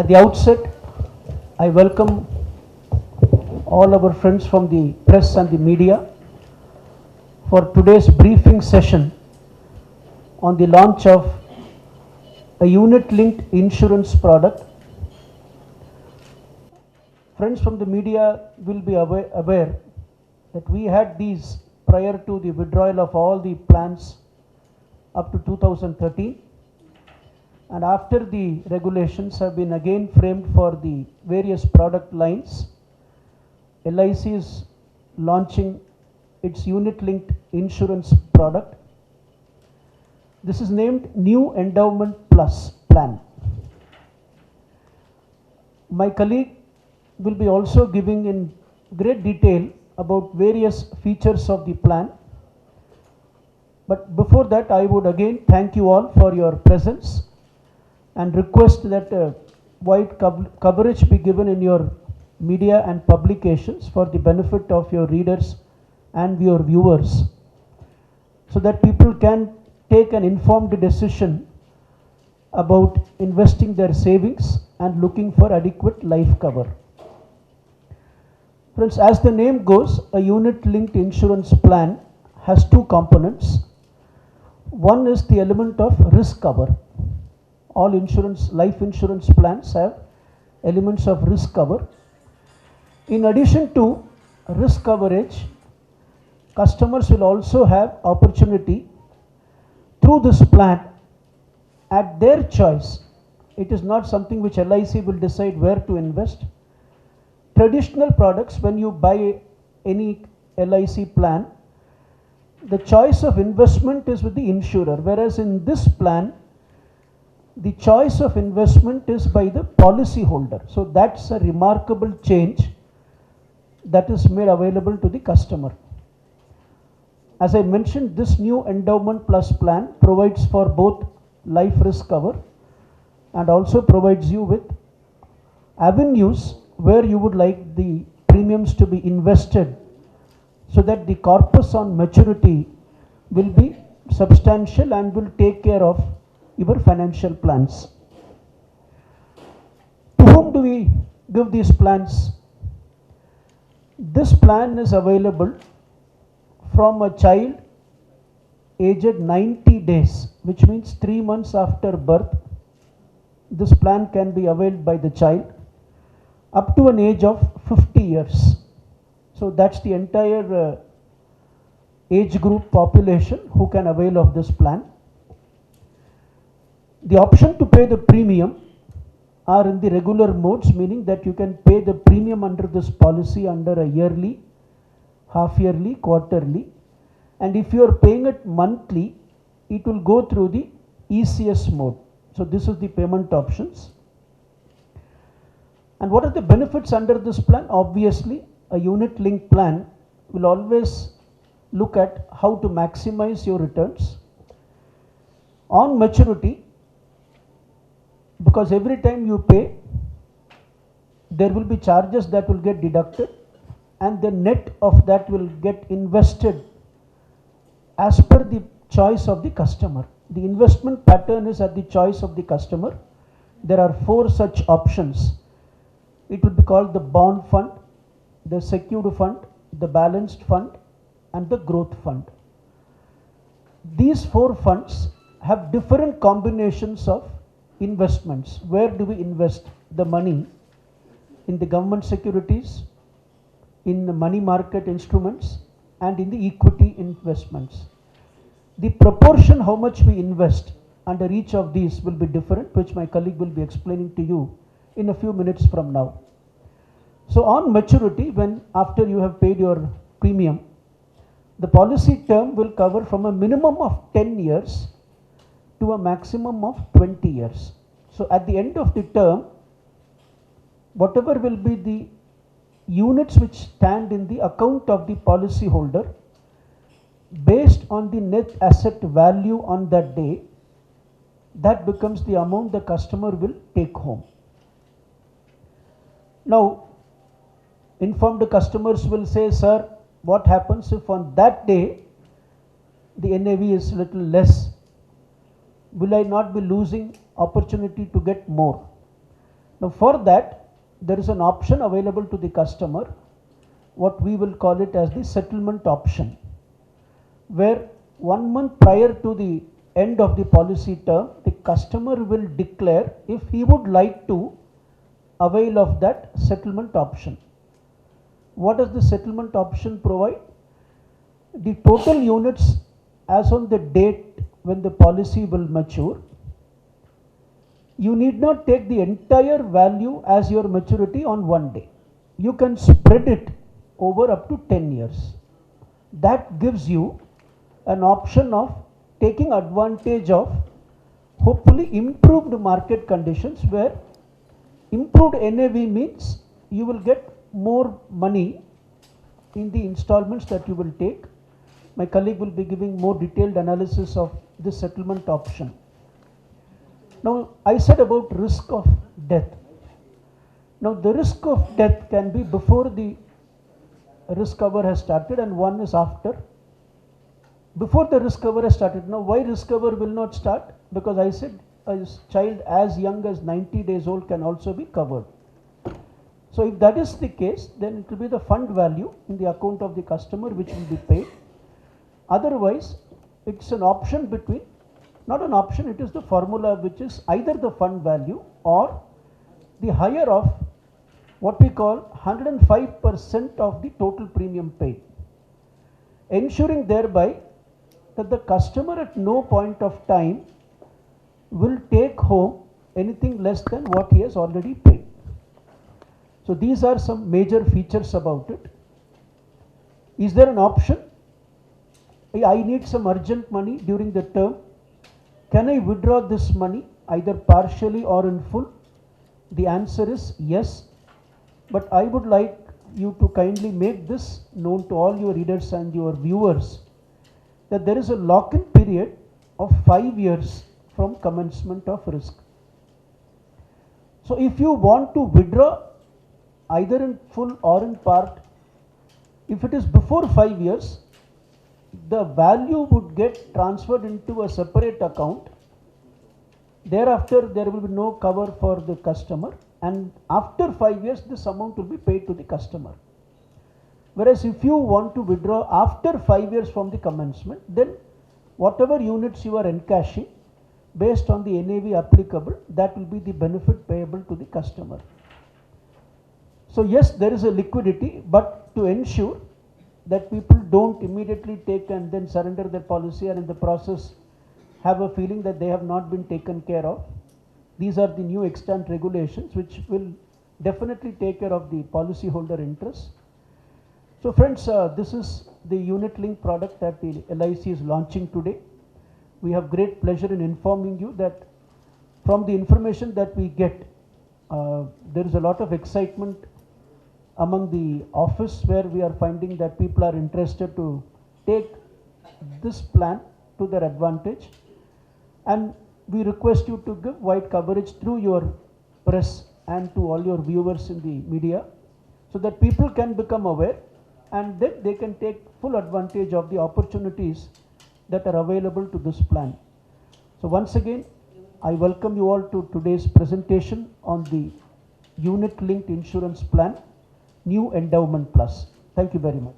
At the outset, I welcome all our friends from the press and the media for today's briefing session on the launch of a unit-linked insurance product. Friends from the media will be aware that we had these prior to the withdrawal of all the plans up to 2013, and after the regulations have been again framed for the various product lines, LIC is launching its unit-linked insurance product. This is named New Endowment Plus Plan. My colleague will be also giving in great detail about various features of the plan. But before that, I would again thank you all for your presence and request that wide coverage be given in your media and publications for the benefit of your readers and your viewers, so that people can take an informed decision about investing their savings and looking for adequate life cover. Friends, as the name goes, a unit-linked insurance plan has two components. One is the element of risk cover. All life insurance plans have elements of risk cover. In addition to risk coverage, customers will also have opportunity through this plan at their choice. It is not something which LIC will decide where to invest. Traditional products, when you buy any LIC plan, the choice of investment is with the insurer, whereas in this plan, the choice of investment is by the policy holder. So that's a remarkable change that is made available to the customer. As I mentioned, this New Endowment Plus plan provides for both life risk cover and also provides you with avenues where you would like the premiums to be invested, so that the corpus on maturity will be substantial and will take care of your financial plans. To whom do we give these plans? This plan is available from a child aged 90 days, which means 3 months after birth. This plan can be availed by the child up to an age of 50 years. So that's the entire age group population who can avail of this plan. The option to pay the premium are in the regular modes, meaning that you can pay the premium under this policy under a yearly, half yearly, quarterly, and if you are paying it monthly, it will go through the ECS mode. So this is the payment options. And what are the benefits under this plan? Obviously, a unit-linked plan will always look at how to maximize your returns on maturity, because every time you pay, there will be charges that will get deducted, and the net of that will get invested as per the choice of the customer. The investment pattern is at the choice of the customer. There are 4 such options. It will be called the bond fund, the secured fund, the balanced fund, and the growth fund. These 4 funds have different combinations of investments. Where do we invest the money? In the government securities, in the money market instruments, and in the equity investments. The proportion how much we invest under each of these will be different, which my colleague will be explaining to you in a few minutes from now. So on maturity, when after you have paid your premium, the policy term will cover from a minimum of 10 years to a maximum of 20 years. So at the end of the term, whatever will be the units which stand in the account of the policy holder, based on the net asset value on that day, that becomes the amount the customer will take home. Now, informed customers will say, sir, what happens if on that day the NAV is a little less? Will I not be losing opportunity to get more? Now for that, there is an option available to the customer, what we will call it as the settlement option, where 1 month prior to the end of the policy term, the customer will declare if he would like to avail of that settlement option. What does the settlement option provide? The total units as on the date when the policy will mature. You need not take the entire value as your maturity on one day. You can spread it over up to 10 years. That gives you an option of taking advantage of hopefully improved market conditions, where improved NAV means you will get more money in the installments that you will take. My colleague will be giving more detailed analysis of this settlement option. Now, I said about risk of death. Now, the risk of death can be before the risk cover has started, and one is after. Before the risk cover has started. Now, why risk cover will not start? Because I said a child as young as 90 days old can also be covered. So, if that is the case, then it will be the fund value in the account of the customer which will be paid. Otherwise, it's an option between, not an option, it is the formula which is either the fund value or the higher of what we call 105% of the total premium paid, ensuring thereby that the customer at no point of time will take home anything less than what he has already paid. So these are some major features about it. Is there an option? I need some urgent money during the term. Can I withdraw this money either partially or in full? The answer is yes, but I would like you to kindly make this known to all your readers and your viewers that there is a lock-in period of 5 years from commencement of risk. So if you want to withdraw either in full or in part, if it is before 5 years, the value would get transferred into a separate account. Thereafter, there will be no cover for the customer, and after 5 years, this amount will be paid to the customer. Whereas if you want to withdraw after 5 years from the commencement, then whatever units you are encashing based on the NAV applicable, that will be the benefit payable to the customer. So yes, there is a liquidity, but to ensure that people don't immediately take and then surrender their policy and in the process have a feeling that they have not been taken care of. These are the new extant regulations which will definitely take care of the policy holder interests. So friends, this is the unit link product that the LIC is launching today. We have great pleasure in informing you that from the information that we get, there is a lot of excitement among the office, where we are finding that people are interested to take this plan to their advantage, and we request you to give wide coverage through your press and to all your viewers in the media, so that people can become aware and then they can take full advantage of the opportunities that are available to this plan. So once again, I welcome you all to today's presentation on the unit linked insurance plan, New Endowment Plus. Thank you very much.